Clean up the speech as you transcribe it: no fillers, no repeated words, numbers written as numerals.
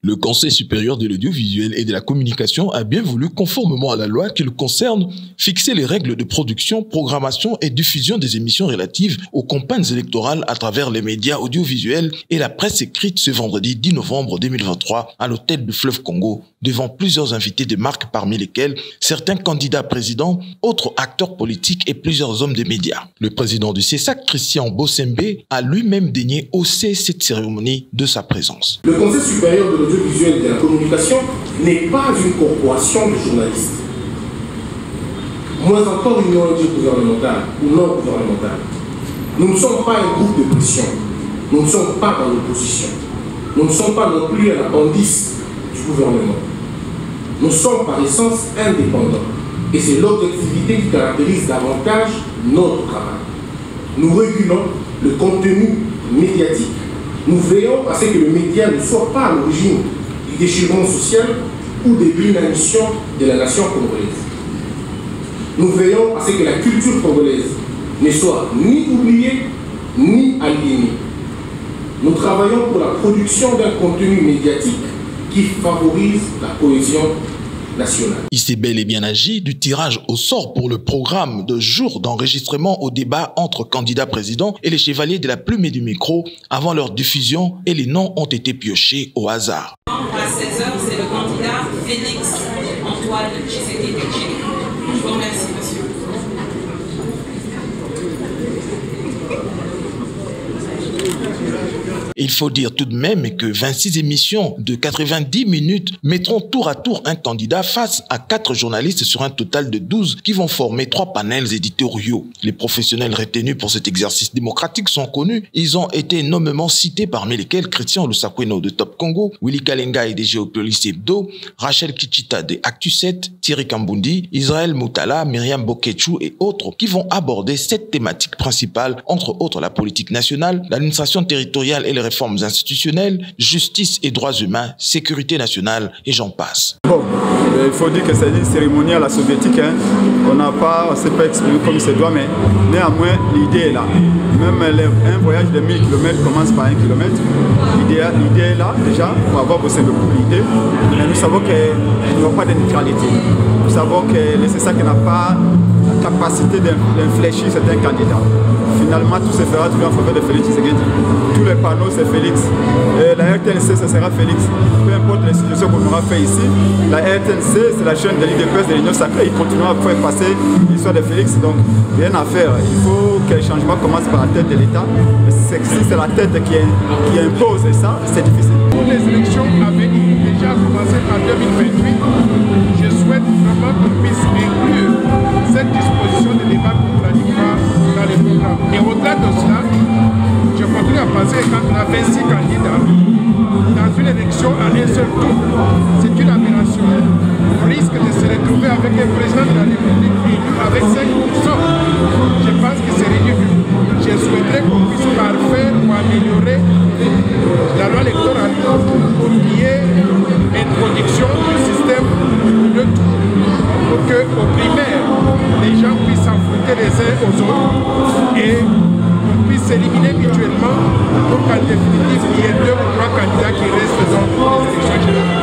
Le Conseil supérieur de l'audiovisuel et de la communication a bien voulu, conformément à la loi qui le concerne, fixer les règles de production, programmation et diffusion des émissions relatives aux campagnes électorales à travers les médias audiovisuels et la presse écrite ce vendredi 10 novembre 2023 à l'hôtel du Fleuve Congo, devant plusieurs invités de marque parmi lesquels certains candidats présidents, autres acteurs politiques et plusieurs hommes des médias. Le président du CESAC, Christian Bossembe, a lui-même daigné hausser cette cérémonie de sa présence. Le Conseil supérieur de l'audiovisuel et de la communication n'est pas une corporation de journalistes, moins encore une ONG gouvernementale ou non gouvernementale. Nous ne sommes pas un groupe de pression, nous ne sommes pas dans l'opposition, nous ne sommes pas non plus un appendice du gouvernement. Nous sommes par essence indépendants et c'est l'objectivité qui caractérise davantage notre travail. Nous régulons le contenu médiatique. Nous veillons à ce que le média ne soit pas à l'origine du déchirement social ou de l'inanition de la nation congolaise. Nous veillons à ce que la culture congolaise ne soit ni oubliée ni aliénée. Nous travaillons pour la production d'un contenu médiatique qui favorise la cohésion nationale. Il s'est bel et bien agi du tirage au sort pour le programme de jour d'enregistrement au débat entre candidats présidents et les chevaliers de la plume et du micro avant leur diffusion, et les noms ont été piochés au hasard. À 16h, c'est le candidat Félix Antoine Tshisekedi Tshilombo. Je vous remercie, monsieur. Il faut dire tout de même que 26 émissions de 90 minutes mettront tour à tour un candidat face à 4 journalistes sur un total de 12 qui vont former 3 panels éditoriaux. Les professionnels retenus pour cet exercice démocratique sont connus. Ils ont été nommément cités, parmi lesquels Christian Lusakweno de Top Congo, Willy Kalenga et de Géopolice Hebdo, Rachel Kichita de Actu 7, Thierry Kambundi, Israël Moutala, Myriam Boketchou et autres qui vont aborder 7 thématiques principales, entre autres la politique nationale, l'administration territoriale et les réformes institutionnelles, justice et droits humains, sécurité nationale et j'en passe. Bon, il faut dire que c'est une cérémonie à la soviétique. On ne s'est pas exprimé comme il se doit, mais néanmoins l'idée est là. Même un voyage de 1000 km commence par 1 km. L'idée est là déjà, on va avoir bossé beaucoup l'idée. Mais nous savons qu'il n'y aura pas de neutralité. Nous savons que c'est ça qui n'a pas la capacité d'infléchir certains candidats. Finalement, tout se fera toujours en faveur de Félix Tshisekedi. Tous les panneaux, c'est Félix. La RTNC, ce sera Félix. Peu importe l'institution qu'on aura fait ici, la RTNC, c'est la chaîne de l'île de presse de l'Union sacrée. Ils continueront à faire passer l'histoire de Félix. Donc, rien à faire. Il faut que le changement commence par la tête de l'État. Si c'est la tête qui impose ça, c'est difficile. Pour les élections à venir, déjà commencé en 2028, je souhaite vraiment qu'on puisse inclure cette disposition de débat contradictoire dans les programmes. Et au-delà de cela, je continue à penser que quand on a 26 candidats dans une élection à un seul tour, c'est une aberration. On risque de se retrouver avec un président de la République élu avec 5%. Je pense que c'est ridicule. Je souhaiterais qu'on puisse parfaire ou améliorer la loi électorale pour qu'il y ait introduction du système de tour, pour qu'au primaire, les gens puissent s'affronter les uns aux autres et qu'on puisse s'éliminer mutuellement pour qu'en définitive, il y ait 2 ou 3 candidats qui restent dans les élections générales.